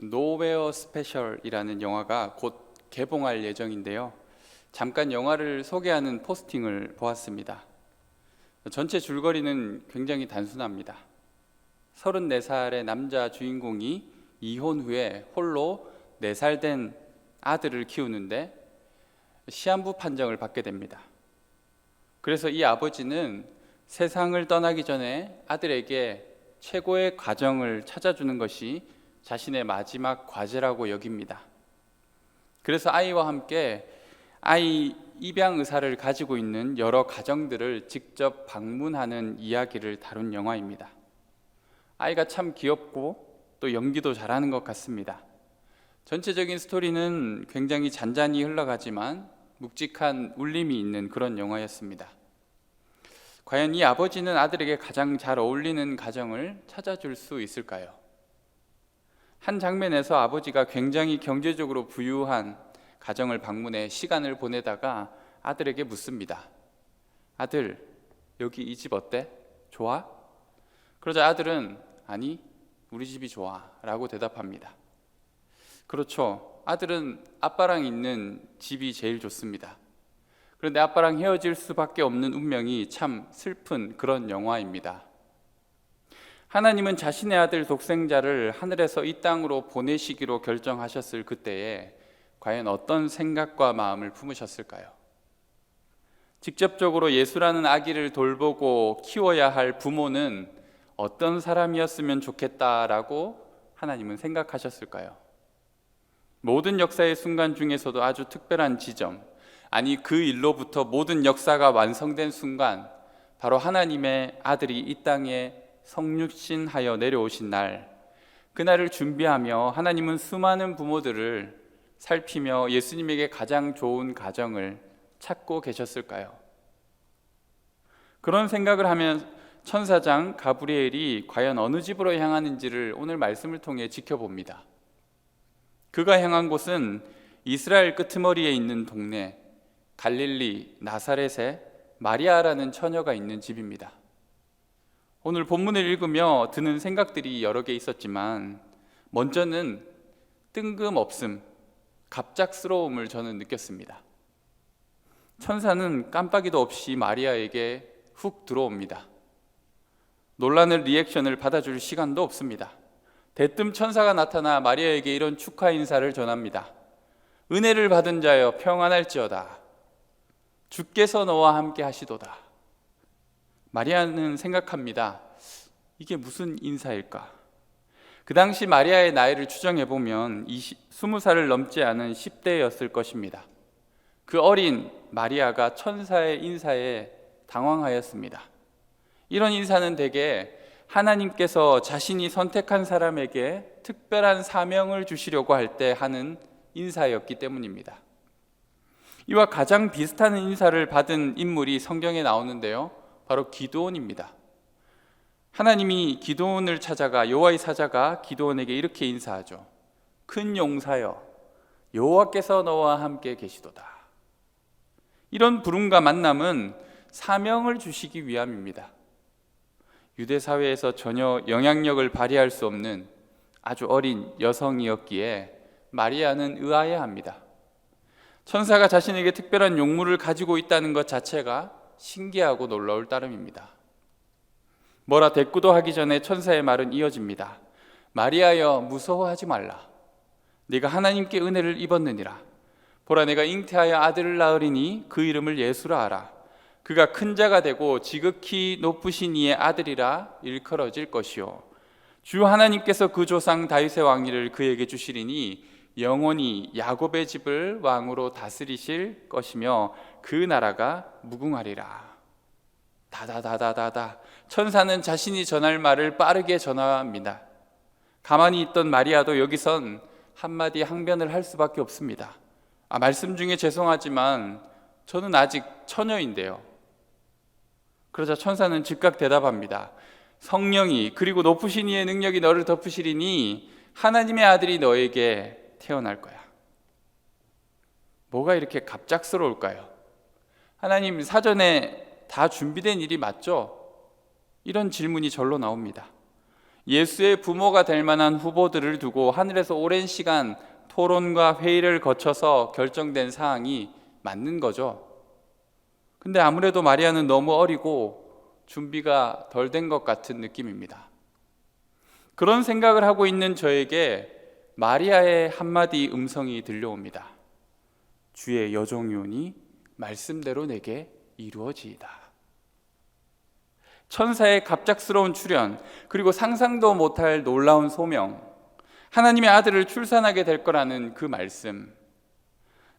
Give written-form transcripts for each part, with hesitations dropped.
노웨어 스페셜이라는 영화가 곧 개봉할 예정인데요. 잠깐 영화를 소개하는 포스팅을 보았습니다. 전체 줄거리는 굉장히 단순합니다. 34살의 남자 주인공이 이혼 후에 홀로 4살 된 아들을 키우는데 시한부 판정을 받게 됩니다. 그래서 이 아버지는 세상을 떠나기 전에 아들에게 최고의 가정을 찾아주는 것이 자신의 마지막 과제라고 여깁니다. 그래서 아이와 함께 아이 입양 의사를 가지고 있는 여러 가정들을 직접 방문하는 이야기를 다룬 영화입니다. 아이가 참 귀엽고 또 연기도 잘하는 것 같습니다. 전체적인 스토리는 굉장히 잔잔히 흘러가지만 묵직한 울림이 있는 그런 영화였습니다. 과연 이 아버지는 아들에게 가장 잘 어울리는 가정을 찾아줄 수 있을까요? 한 장면에서 아버지가 굉장히 경제적으로 부유한 가정을 방문해 시간을 보내다가 아들에게 묻습니다. 아들, 여기 이 집 어때? 좋아? 그러자 아들은 아니, 우리 집이 좋아 라고 대답합니다. 그렇죠. 아들은 아빠랑 있는 집이 제일 좋습니다. 그런데 아빠랑 헤어질 수밖에 없는 운명이 참 슬픈 그런 영화입니다. 하나님은 자신의 아들 독생자를 하늘에서 이 땅으로 보내시기로 결정하셨을 그때에 과연 어떤 생각과 마음을 품으셨을까요? 직접적으로 예수라는 아기를 돌보고 키워야 할 부모는 어떤 사람이었으면 좋겠다라고 하나님은 생각하셨을까요? 모든 역사의 순간 중에서도 아주 특별한 지점, 아니 그 일로부터 모든 역사가 완성된 순간, 바로 하나님의 아들이 이 땅에 성육신하여 내려오신 날, 그날을 준비하며 하나님은 수많은 부모들을 살피며 예수님에게 가장 좋은 가정을 찾고 계셨을까요? 그런 생각을 하면 천사장 가브리엘이 과연 어느 집으로 향하는지를 오늘 말씀을 통해 지켜봅니다. 그가 향한 곳은 이스라엘 끄트머리에 있는 동네 갈릴리 나사렛에 마리아라는 처녀가 있는 집입니다. 오늘 본문을 읽으며 드는 생각들이 여러 개 있었지만 먼저는 뜬금없음, 갑작스러움을 저는 느꼈습니다. 천사는 깜빡이도 없이 마리아에게 훅 들어옵니다. 놀라는 리액션을 받아줄 시간도 없습니다. 대뜸 천사가 나타나 마리아에게 이런 축하 인사를 전합니다. 은혜를 받은 자여 평안할지어다. 주께서 너와 함께 하시도다. 마리아는 생각합니다. 이게 무슨 인사일까? 그 당시 마리아의 나이를 추정해보면 20살을 넘지 않은 10대였을 것입니다. 그 어린 마리아가 천사의 인사에 당황하였습니다. 이런 인사는 대개 하나님께서 자신이 선택한 사람에게 특별한 사명을 주시려고 할 때 하는 인사였기 때문입니다. 이와 가장 비슷한 인사를 받은 인물이 성경에 나오는데요, 바로 기드온입니다. 하나님이 기드온을 찾아가 여호와의 사자가 기드온에게 이렇게 인사하죠. 큰 용사여, 여호와께서 너와 함께 계시도다. 이런 부름과 만남은 사명을 주시기 위함입니다. 유대 사회에서 전혀 영향력을 발휘할 수 없는 아주 어린 여성이었기에 마리아는 의아해합니다. 천사가 자신에게 특별한 용무를 가지고 있다는 것 자체가 신기하고 놀라울 따름입니다. 뭐라 대꾸도 하기 전에 천사의 말은 이어집니다. 마리아여, 무서워하지 말라. 네가 하나님께 은혜를 입었느니라. 보라, 내가 잉태하여 아들을 낳으리니 그 이름을 예수라 하라. 그가 큰 자가 되고 지극히 높으신 이의 아들이라 일컬어질 것이요, 주 하나님께서 그 조상 다윗의 왕위를 그에게 주시리니 영원히 야곱의 집을 왕으로 다스리실 것이며 그 나라가 무궁하리라. 다다다다다다. 천사는 자신이 전할 말을 빠르게 전합니다. 가만히 있던 마리아도 여기선 한마디 항변을 할 수밖에 없습니다. 말씀 중에 죄송하지만 저는 아직 처녀인데요. 그러자 천사는 즉각 대답합니다. 성령이 그리고 높으신 이의 능력이 너를 덮으시리니 하나님의 아들이 너에게 태어날 거야. 뭐가 이렇게 갑작스러울까요? 하나님, 사전에 다 준비된 일이 맞죠? 이런 질문이 절로 나옵니다. 예수의 부모가 될 만한 후보들을 두고 하늘에서 오랜 시간 토론과 회의를 거쳐서 결정된 사항이 맞는 거죠. 근데 아무래도 마리아는 너무 어리고 준비가 덜 된 것 같은 느낌입니다. 그런 생각을 하고 있는 저에게 마리아의 한마디 음성이 들려옵니다. 주의 여종이오니 말씀대로 내게 이루어지이다. 천사의 갑작스러운 출현, 그리고 상상도 못할 놀라운 소명, 하나님의 아들을 출산하게 될 거라는 그 말씀,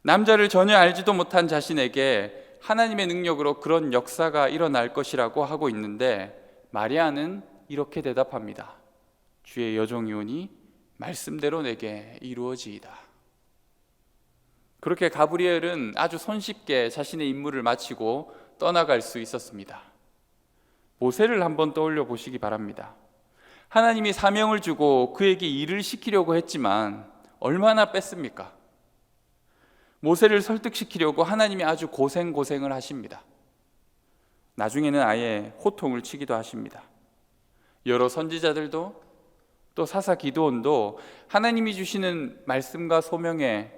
남자를 전혀 알지도 못한 자신에게 하나님의 능력으로 그런 역사가 일어날 것이라고 하고 있는데 마리아는 이렇게 대답합니다. 주의 여종이오니 말씀대로 내게 이루어지이다. 그렇게 가브리엘은 아주 손쉽게 자신의 임무를 마치고 떠나갈 수 있었습니다. 모세를 한번 떠올려 보시기 바랍니다. 하나님이 사명을 주고 그에게 일을 시키려고 했지만 얼마나 뺐습니까? 모세를 설득시키려고 하나님이 아주 고생을 하십니다. 나중에는 아예 호통을 치기도 하십니다. 여러 선지자들도 또 사사 기드온도 하나님이 주시는 말씀과 소명에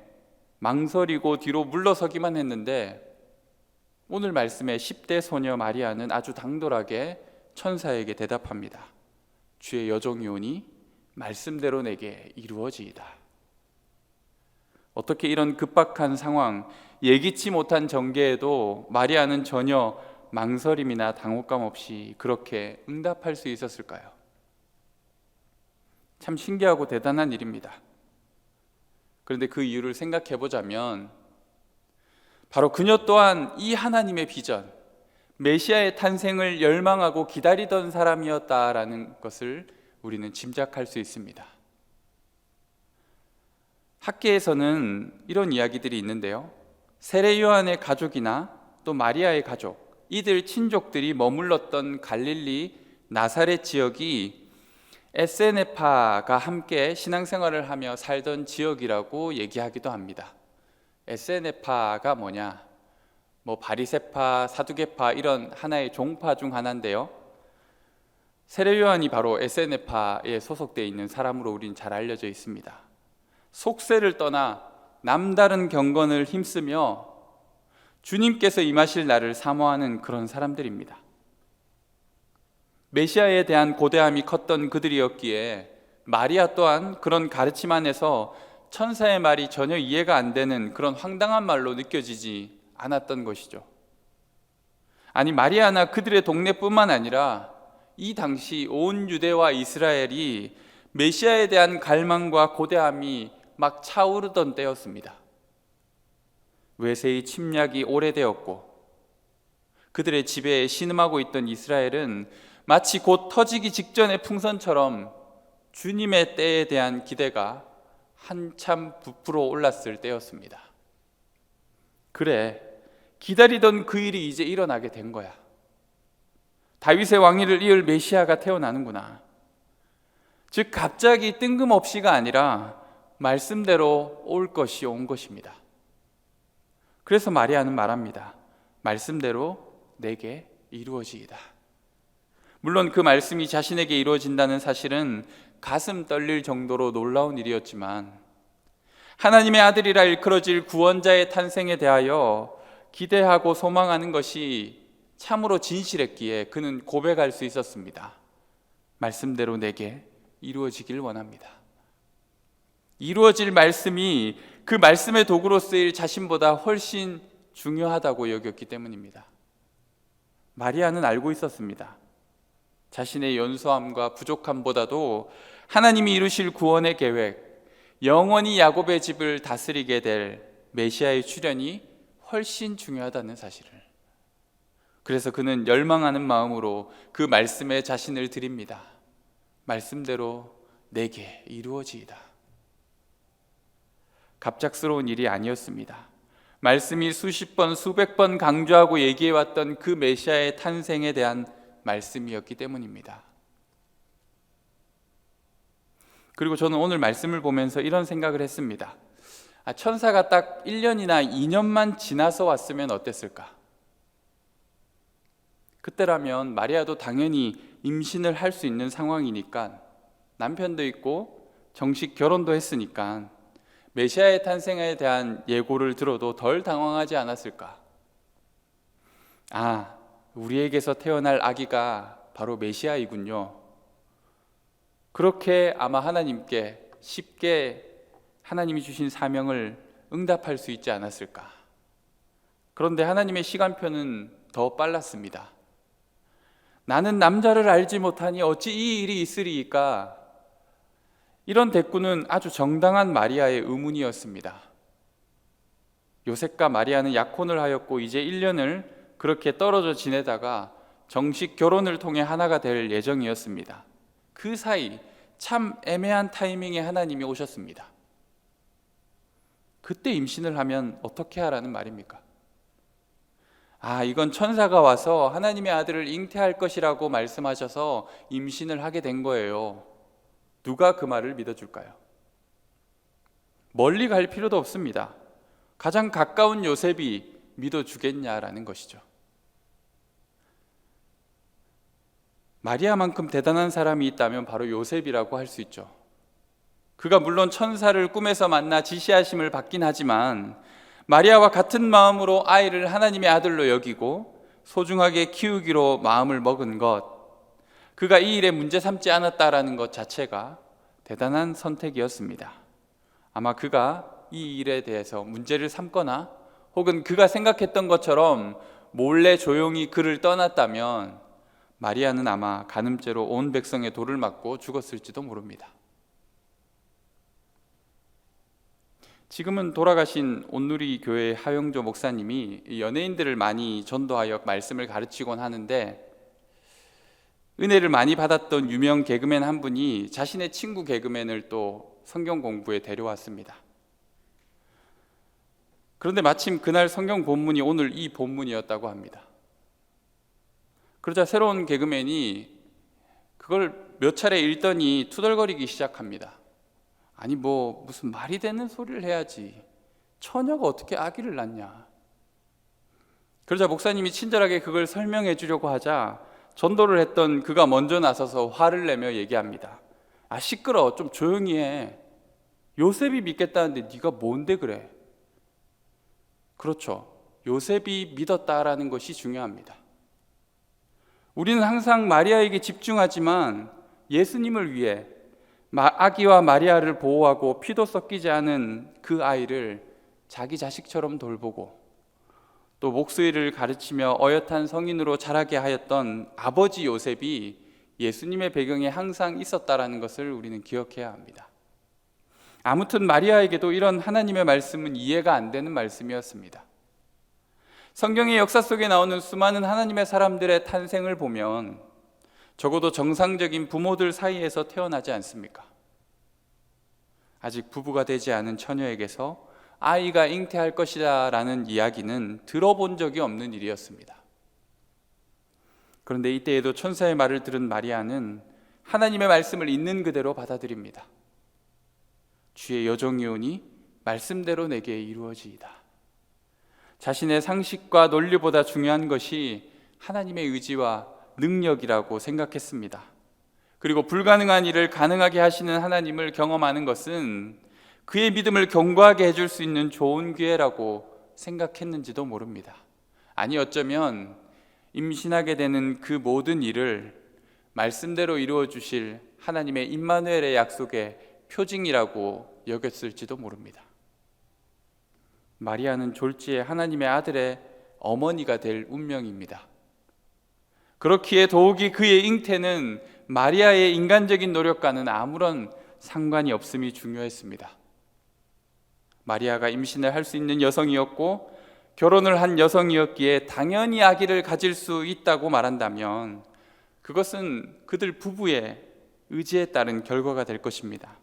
망설이고 뒤로 물러서기만 했는데 오늘 말씀의 10대 소녀 마리아는 아주 당돌하게 천사에게 대답합니다. 주의 여종이오니 말씀대로 내게 이루어지이다. 어떻게 이런 급박한 상황, 예기치 못한 전개에도 마리아는 전혀 망설임이나 당혹감 없이 그렇게 응답할 수 있었을까요? 참 신기하고 대단한 일입니다. 그런데 그 이유를 생각해 보자면 바로 그녀 또한 이 하나님의 비전, 메시아의 탄생을 열망하고 기다리던 사람이었다라는 것을 우리는 짐작할 수 있습니다. 학계에서는 이런 이야기들이 있는데요. 세례 요한의 가족이나 또 마리아의 가족, 이들 친족들이 머물렀던 갈릴리 나사렛 지역이 에세네파가 함께 신앙생활을 하며 살던 지역이라고 얘기하기도 합니다. 에세네파가 뭐냐? 바리새파, 사두개파 이런 하나의 종파 중 하나인데요. 세례 요한이 바로 에세네파에 소속되어 있는 사람으로 우린 잘 알려져 있습니다. 속세를 떠나 남다른 경건을 힘쓰며 주님께서 임하실 날을 사모하는 그런 사람들입니다. 메시아에 대한 고대함이 컸던 그들이었기에 마리아 또한 그런 가르침 안에서 천사의 말이 전혀 이해가 안 되는 그런 황당한 말로 느껴지지 않았던 것이죠. 아니, 마리아나 그들의 동네뿐만 아니라 이 당시 온 유대와 이스라엘이 메시아에 대한 갈망과 고대함이 막 차오르던 때였습니다. 외세의 침략이 오래되었고 그들의 지배에 신음하고 있던 이스라엘은 마치 곧 터지기 직전의 풍선처럼 주님의 때에 대한 기대가 한참 부풀어 올랐을 때였습니다. 그래, 기다리던 그 일이 이제 일어나게 된 거야. 다윗의 왕위를 이을 메시아가 태어나는구나. 즉 갑자기 뜬금없이가 아니라 말씀대로 올 것이 온 것입니다. 그래서 마리아는 말합니다. 말씀대로 내게 이루어지이다. 물론 그 말씀이 자신에게 이루어진다는 사실은 가슴 떨릴 정도로 놀라운 일이었지만 하나님의 아들이라 일컬어질 구원자의 탄생에 대하여 기대하고 소망하는 것이 참으로 진실했기에 그는 고백할 수 있었습니다. 말씀대로 내게 이루어지길 원합니다. 이루어질 말씀이 그 말씀의 도구로 쓰일 자신보다 훨씬 중요하다고 여겼기 때문입니다. 마리아는 알고 있었습니다. 자신의 연소함과 부족함보다도 하나님이 이루실 구원의 계획, 영원히 야곱의 집을 다스리게 될 메시아의 출현이 훨씬 중요하다는 사실을. 그래서 그는 열망하는 마음으로 그 말씀에 자신을 드립니다. 말씀대로 내게 이루어지이다. 갑작스러운 일이 아니었습니다. 말씀이 수십 번, 수백 번 강조하고 얘기해왔던 그 메시아의 탄생에 대한 말씀이었기 때문입니다. 그리고 저는 오늘 말씀을 보면서 이런 생각을 했습니다. 천사가 딱 1년이나 2년만 지나서 왔으면 어땠을까? 그때라면 마리아도 당연히 임신을 할 수 있는 상황이니까 남편도 있고 정식 결혼도 했으니까 메시아의 탄생에 대한 예고를 들어도 덜 당황하지 않았을까? 아, 우리에게서 태어날 아기가 바로 메시아이군요. 그렇게 아마 하나님께 쉽게 하나님이 주신 사명을 응답할 수 있지 않았을까? 그런데 하나님의 시간표는 더 빨랐습니다. 나는 남자를 알지 못하니 어찌 이 일이 있으리이까? 이런 대꾸는 아주 정당한 마리아의 의문이었습니다. 요셉과 마리아는 약혼을 하였고 이제 1년을 그렇게 떨어져 지내다가 정식 결혼을 통해 하나가 될 예정이었습니다. 그 사이 참 애매한 타이밍에 하나님이 오셨습니다. 그때 임신을 하면 어떻게 하라는 말입니까? 이건 천사가 와서 하나님의 아들을 잉태할 것이라고 말씀하셔서 임신을 하게 된 거예요. 누가 그 말을 믿어줄까요? 멀리 갈 필요도 없습니다. 가장 가까운 요셉이 믿어주겠냐라는 것이죠. 마리아만큼 대단한 사람이 있다면 바로 요셉이라고 할 수 있죠. 그가 물론 천사를 꿈에서 만나 지시하심을 받긴 하지만 마리아와 같은 마음으로 아이를 하나님의 아들로 여기고 소중하게 키우기로 마음을 먹은 것, 그가 이 일에 문제 삼지 않았다라는 것 자체가 대단한 선택이었습니다. 아마 그가 이 일에 대해서 문제를 삼거나 혹은 그가 생각했던 것처럼 몰래 조용히 그를 떠났다면 마리아는 아마 간음죄로 온 백성의 돌을 맞고 죽었을지도 모릅니다. 지금은 돌아가신 온누리 교회 하영조 목사님이 연예인들을 많이 전도하여 말씀을 가르치곤 하는데, 은혜를 많이 받았던 유명 개그맨 한 분이 자신의 친구 개그맨을 또 성경 공부에 데려왔습니다. 그런데 마침 그날 성경 본문이 오늘 이 본문이었다고 합니다. 그러자 새로운 개그맨이 그걸 몇 차례 읽더니 투덜거리기 시작합니다. 아니 무슨 말이 되는 소리를 해야지. 처녀가 어떻게 아기를 낳냐. 그러자 목사님이 친절하게 그걸 설명해 주려고 하자 전도를 했던 그가 먼저 나서서 화를 내며 얘기합니다. 시끄러워, 좀 조용히 해. 요셉이 믿겠다는데 네가 뭔데 그래. 그렇죠, 요셉이 믿었다라는 것이 중요합니다. 우리는 항상 마리아에게 집중하지만 예수님을 위해 아기와 마리아를 보호하고 피도 섞이지 않은 그 아이를 자기 자식처럼 돌보고 또 목수일을 가르치며 어엿한 성인으로 자라게 하였던 아버지 요셉이 예수님의 배경에 항상 있었다라는 것을 우리는 기억해야 합니다. 아무튼 마리아에게도 이런 하나님의 말씀은 이해가 안 되는 말씀이었습니다. 성경의 역사 속에 나오는 수많은 하나님의 사람들의 탄생을 보면 적어도 정상적인 부모들 사이에서 태어나지 않습니까? 아직 부부가 되지 않은 처녀에게서 아이가 잉태할 것이다 라는 이야기는 들어본 적이 없는 일이었습니다. 그런데 이때에도 천사의 말을 들은 마리아는 하나님의 말씀을 있는 그대로 받아들입니다. 주의 여종이오니 말씀대로 내게 이루어지이다. 자신의 상식과 논리보다 중요한 것이 하나님의 의지와 능력이라고 생각했습니다. 그리고 불가능한 일을 가능하게 하시는 하나님을 경험하는 것은 그의 믿음을 견고하게 해줄 수 있는 좋은 기회라고 생각했는지도 모릅니다. 아니 어쩌면 임신하게 되는 그 모든 일을 말씀대로 이루어 주실 하나님의 임마누엘의 약속의 표징이라고 여겼을지도 모릅니다. 마리아는 졸지에 하나님의 아들의 어머니가 될 운명입니다. 그렇기에 더욱이 그의 잉태는 마리아의 인간적인 노력과는 아무런 상관이 없음이 중요했습니다. 마리아가 임신을 할 수 있는 여성이었고 결혼을 한 여성이었기에 당연히 아기를 가질 수 있다고 말한다면 그것은 그들 부부의 의지에 따른 결과가 될 것입니다.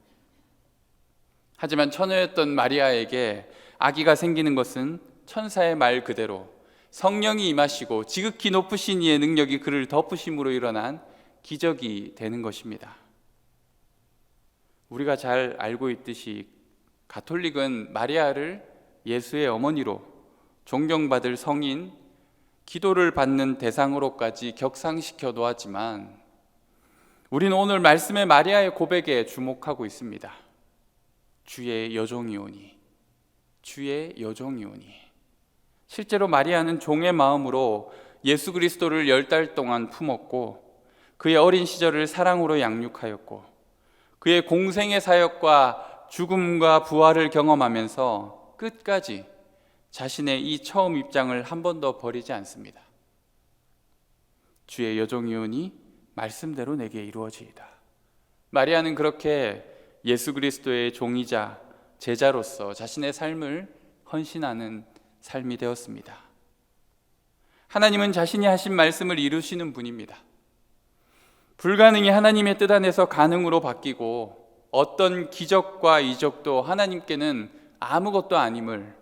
하지만 처녀였던 마리아에게 아기가 생기는 것은 천사의 말 그대로 성령이 임하시고 지극히 높으신 이의 능력이 그를 덮으심으로 일어난 기적이 되는 것입니다. 우리가 잘 알고 있듯이 가톨릭은 마리아를 예수의 어머니로 존경받을 성인, 기도를 받는 대상으로까지 격상시켜 놓았지만 우리는 오늘 말씀의 마리아의 고백에 주목하고 있습니다. 주의 여종이오니, 주의 여종이오니. 실제로 마리아는 종의 마음으로 예수 그리스도를 10달 동안 품었고 그의 어린 시절을 사랑으로 양육하였고 그의 공생의 사역과 죽음과 부활을 경험하면서 끝까지 자신의 이 처음 입장을 한 번도 버리지 않습니다. 주의 여종이오니 말씀대로 내게 이루어지이다. 마리아는 그렇게 예수 그리스도의 종이자 제자로서 자신의 삶을 헌신하는 삶이 되었습니다. 하나님은 자신이 하신 말씀을 이루시는 분입니다. 불가능이 하나님의 뜻 안에서 가능으로 바뀌고 어떤 기적과 이적도 하나님께는 아무것도 아님을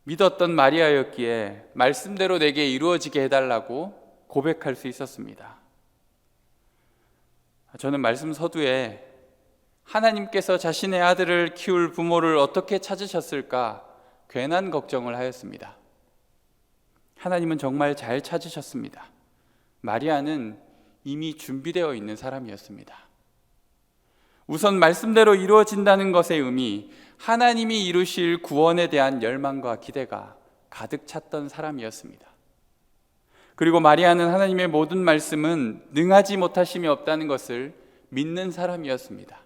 믿었던 마리아였기에 말씀대로 내게 이루어지게 해달라고 고백할 수 있었습니다. 저는 말씀 서두에 하나님께서 자신의 아들을 키울 부모를 어떻게 찾으셨을까 괜한 걱정을 하였습니다. 하나님은 정말 잘 찾으셨습니다. 마리아는 이미 준비되어 있는 사람이었습니다. 우선 말씀대로 이루어진다는 것의 의미, 하나님이 이루실 구원에 대한 열망과 기대가 가득 찼던 사람이었습니다. 그리고 마리아는 하나님의 모든 말씀은 능하지 못하심이 없다는 것을 믿는 사람이었습니다.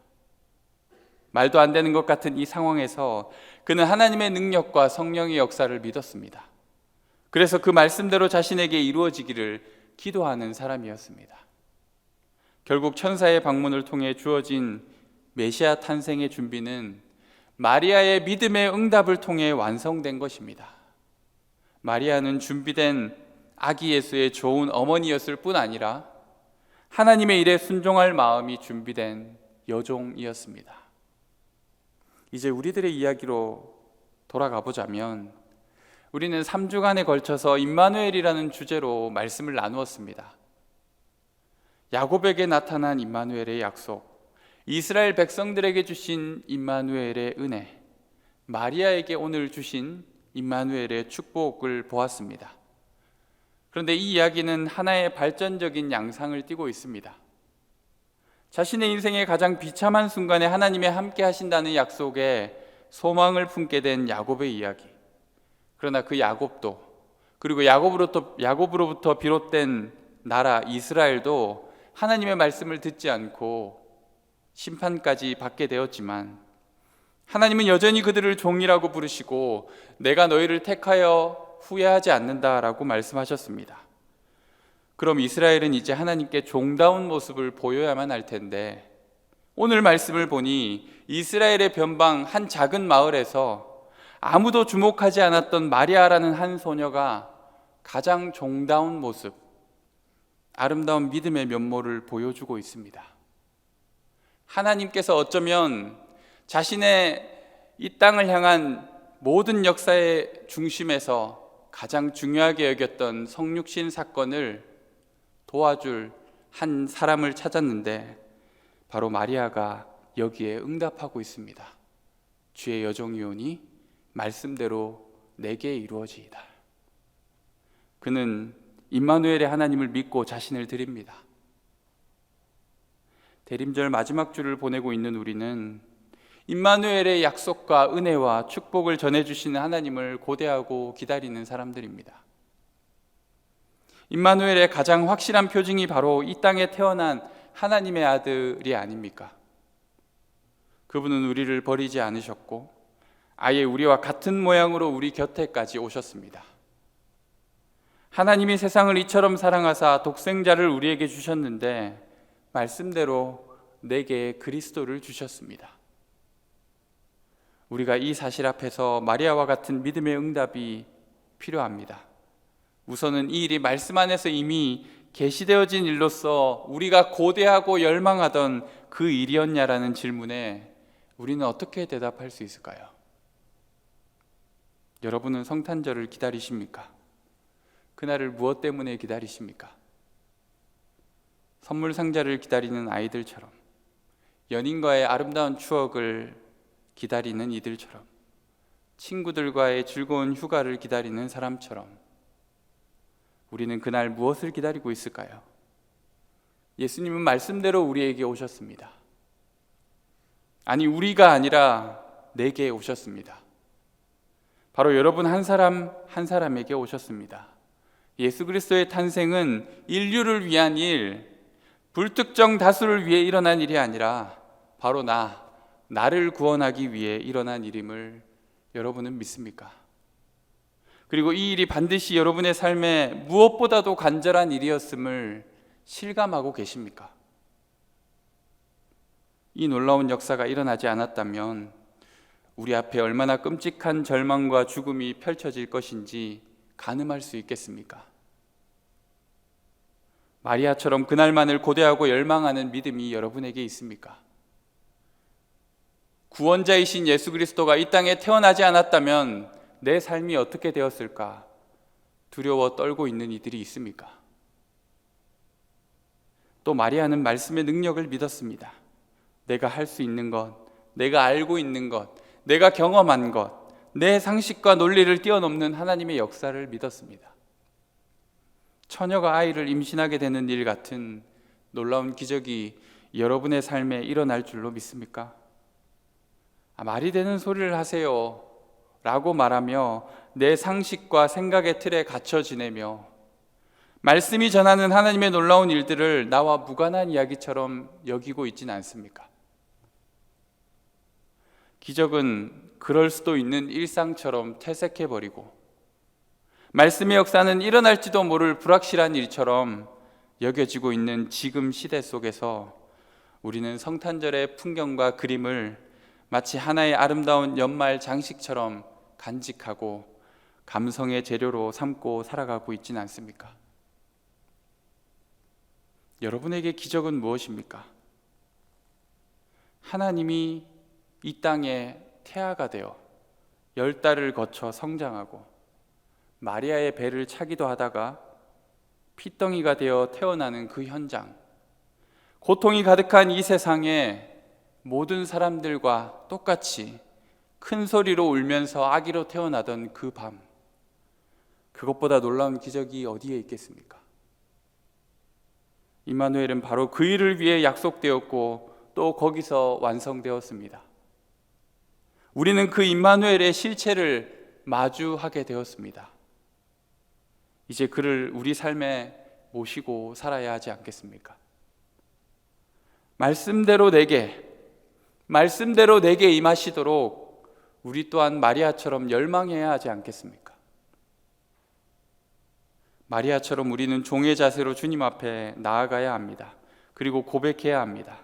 말도 안 되는 것 같은 이 상황에서 그는 하나님의 능력과 성령의 역사를 믿었습니다. 그래서 그 말씀대로 자신에게 이루어지기를 기도하는 사람이었습니다. 결국 천사의 방문을 통해 주어진 메시아 탄생의 준비는 마리아의 믿음의 응답을 통해 완성된 것입니다. 마리아는 준비된 아기 예수의 좋은 어머니였을 뿐 아니라 하나님의 일에 순종할 마음이 준비된 여종이었습니다. 이제 우리들의 이야기로 돌아가 보자면 우리는 3주간에 걸쳐서 임마누엘이라는 주제로 말씀을 나누었습니다. 야곱에게 나타난 임마누엘의 약속, 이스라엘 백성들에게 주신 임마누엘의 은혜, 마리아에게 오늘 주신 임마누엘의 축복을 보았습니다. 그런데 이 이야기는 하나의 발전적인 양상을 띠고 있습니다. 자신의 인생의 가장 비참한 순간에 하나님이 함께 하신다는 약속에 소망을 품게 된 야곱의 이야기. 그러나 그 야곱도, 그리고 야곱으로부터 비롯된 나라 이스라엘도 하나님의 말씀을 듣지 않고 심판까지 받게 되었지만 하나님은 여전히 그들을 종이라고 부르시고 내가 너희를 택하여 후회하지 않는다라고 말씀하셨습니다. 그럼 이스라엘은 이제 하나님께 종다운 모습을 보여야만 할 텐데 오늘 말씀을 보니 이스라엘의 변방 한 작은 마을에서 아무도 주목하지 않았던 마리아라는 한 소녀가 가장 종다운 모습, 아름다운 믿음의 면모를 보여주고 있습니다. 하나님께서 어쩌면 자신의 이 땅을 향한 모든 역사의 중심에서 가장 중요하게 여겼던 성육신 사건을 도와줄 한 사람을 찾았는데 바로 마리아가 여기에 응답하고 있습니다. 주의 여종이오니 말씀대로 내게 이루어지이다. 그는 임마누엘의 하나님을 믿고 자신을 드립니다. 대림절 마지막 주를 보내고 있는 우리는 임마누엘의 약속과 은혜와 축복을 전해주시는 하나님을 고대하고 기다리는 사람들입니다. 임마누엘의 가장 확실한 표징이 바로 이 땅에 태어난 하나님의 아들이 아닙니까? 그분은 우리를 버리지 않으셨고 아예 우리와 같은 모양으로 우리 곁에까지 오셨습니다. 하나님이 세상을 이처럼 사랑하사 독생자를 우리에게 주셨는데 말씀대로 내게 그리스도를 주셨습니다. 우리가 이 사실 앞에서 마리아와 같은 믿음의 응답이 필요합니다. 우선은 이 일이 말씀 안에서 이미 계시되어진 일로서 우리가 고대하고 열망하던 그 일이었냐라는 질문에 우리는 어떻게 대답할 수 있을까요? 여러분은 성탄절을 기다리십니까? 그날을 무엇 때문에 기다리십니까? 선물 상자를 기다리는 아이들처럼, 연인과의 아름다운 추억을 기다리는 이들처럼, 친구들과의 즐거운 휴가를 기다리는 사람처럼 우리는 그날 무엇을 기다리고 있을까요? 예수님은 말씀대로 우리에게 오셨습니다. 아니, 우리가 아니라 내게 오셨습니다. 바로 여러분 한 사람 한 사람에게 오셨습니다. 예수 그리스도의 탄생은 인류를 위한 일, 불특정 다수를 위해 일어난 일이 아니라 바로 나를 구원하기 위해 일어난 일임을 여러분은 믿습니까? 그리고 이 일이 반드시 여러분의 삶에 무엇보다도 간절한 일이었음을 실감하고 계십니까? 이 놀라운 역사가 일어나지 않았다면 우리 앞에 얼마나 끔찍한 절망과 죽음이 펼쳐질 것인지 가늠할 수 있겠습니까? 마리아처럼 그날만을 고대하고 열망하는 믿음이 여러분에게 있습니까? 구원자이신 예수 그리스도가 이 땅에 태어나지 않았다면 내 삶이 어떻게 되었을까 두려워 떨고 있는 이들이 있습니까? 또 마리아는 말씀의 능력을 믿었습니다. 내가 할 수 있는 것, 내가 알고 있는 것, 내가 경험한 것, 내 상식과 논리를 뛰어넘는 하나님의 역사를 믿었습니다. 처녀가 아이를 임신하게 되는 일 같은 놀라운 기적이 여러분의 삶에 일어날 줄로 믿습니까? 말이 되는 소리를 하세요 라고 말하며 내 상식과 생각의 틀에 갇혀 지내며 말씀이 전하는 하나님의 놀라운 일들을 나와 무관한 이야기처럼 여기고 있지는 않습니까? 기적은 그럴 수도 있는 일상처럼 퇴색해버리고 말씀의 역사는 일어날지도 모를 불확실한 일처럼 여겨지고 있는 지금 시대 속에서 우리는 성탄절의 풍경과 그림을 마치 하나의 아름다운 연말 장식처럼 간직하고 감성의 재료로 삼고 살아가고 있지는 않습니까? 여러분에게 기적은 무엇입니까? 하나님이 이 땅에 태아가 되어 10달을 거쳐 성장하고 마리아의 배를 차기도 하다가 핏덩이가 되어 태어나는 그 현장, 고통이 가득한 이 세상에 모든 사람들과 똑같이 큰 소리로 울면서 아기로 태어나던 그 밤, 그것보다 놀라운 기적이 어디에 있겠습니까? 임마누엘은 바로 그 일을 위해 약속되었고 또 거기서 완성되었습니다. 우리는 그 임마누엘의 실체를 마주하게 되었습니다. 이제 그를 우리 삶에 모시고 살아야 하지 않겠습니까? 말씀대로 내게 임하시도록 우리 또한 마리아처럼 열망해야 하지 않겠습니까? 마리아처럼 우리는 종의 자세로 주님 앞에 나아가야 합니다. 그리고 고백해야 합니다.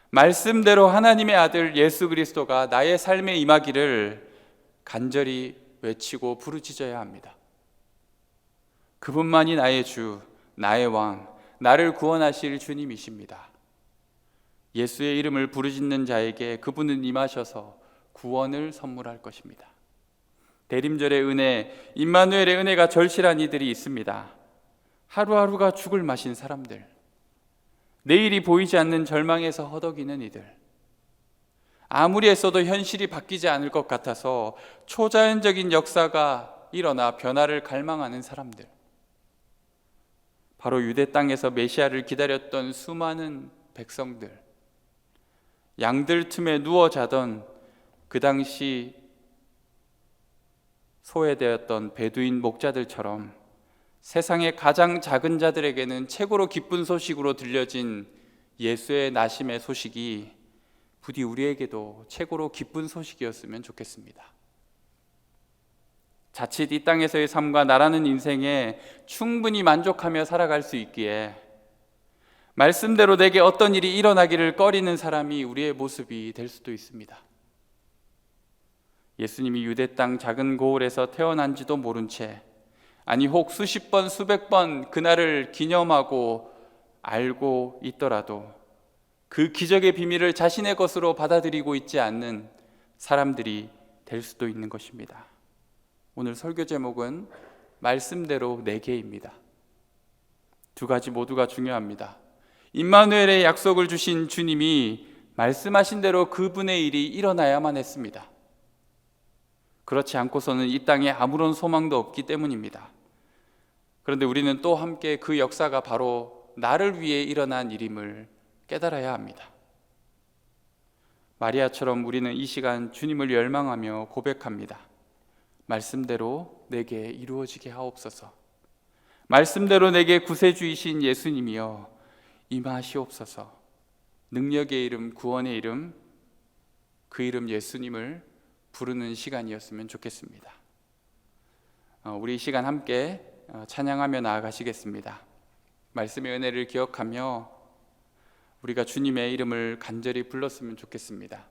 말씀대로 하나님의 아들 예수 그리스도가 나의 삶에 임하기를 간절히 외치고 부르짖어야 합니다. 그분만이 나의 주, 나의 왕, 나를 구원하실 주님이십니다. 예수의 이름을 부르짖는 자에게 그분은 임하셔서 구원을 선물할 것입니다. 대림절의 은혜, 임마누엘의 은혜가 절실한 이들이 있습니다. 하루하루가 죽을 맛인 사람들, 내일이 보이지 않는 절망에서 허덕이는 이들, 아무리 애써도 현실이 바뀌지 않을 것 같아서 초자연적인 역사가 일어나 변화를 갈망하는 사람들, 바로 유대 땅에서 메시아를 기다렸던 수많은 백성들, 양들 틈에 누워 자던 그 당시 소외되었던 베두인 목자들처럼 세상의 가장 작은 자들에게는 최고로 기쁜 소식으로 들려진 예수의 나심의 소식이 부디 우리에게도 최고로 기쁜 소식이었으면 좋겠습니다. 자칫 이 땅에서의 삶과 나라는 인생에 충분히 만족하며 살아갈 수 있기에 말씀대로 내게 어떤 일이 일어나기를 꺼리는 사람이 우리의 모습이 될 수도 있습니다. 예수님이 유대 땅 작은 고을에서 태어난지도 모른 채, 아니 혹 수십 번 수백 번 그날을 기념하고 알고 있더라도 그 기적의 비밀을 자신의 것으로 받아들이고 있지 않는 사람들이 될 수도 있는 것입니다. 오늘 설교 제목은 말씀대로 내게입니다. 두 가지 모두가 중요합니다. 임마누엘의 약속을 주신 주님이 말씀하신 대로 그분의 일이 일어나야만 했습니다. 그렇지 않고서는 이 땅에 아무런 소망도 없기 때문입니다. 그런데 우리는 또 함께 그 역사가 바로 나를 위해 일어난 일임을 깨달아야 합니다. 마리아처럼 우리는 이 시간 주님을 열망하며 고백합니다. 말씀대로 내게 이루어지게 하옵소서. 말씀대로 내게 구세주이신 예수님이여 임하시옵소서. 능력의 이름, 구원의 이름, 그 이름 예수님을 부르는 시간이었으면 좋겠습니다. 우리 이 시간 함께 찬양하며 나아가시겠습니다. 말씀의 은혜를 기억하며 우리가 주님의 이름을 간절히 불렀으면 좋겠습니다.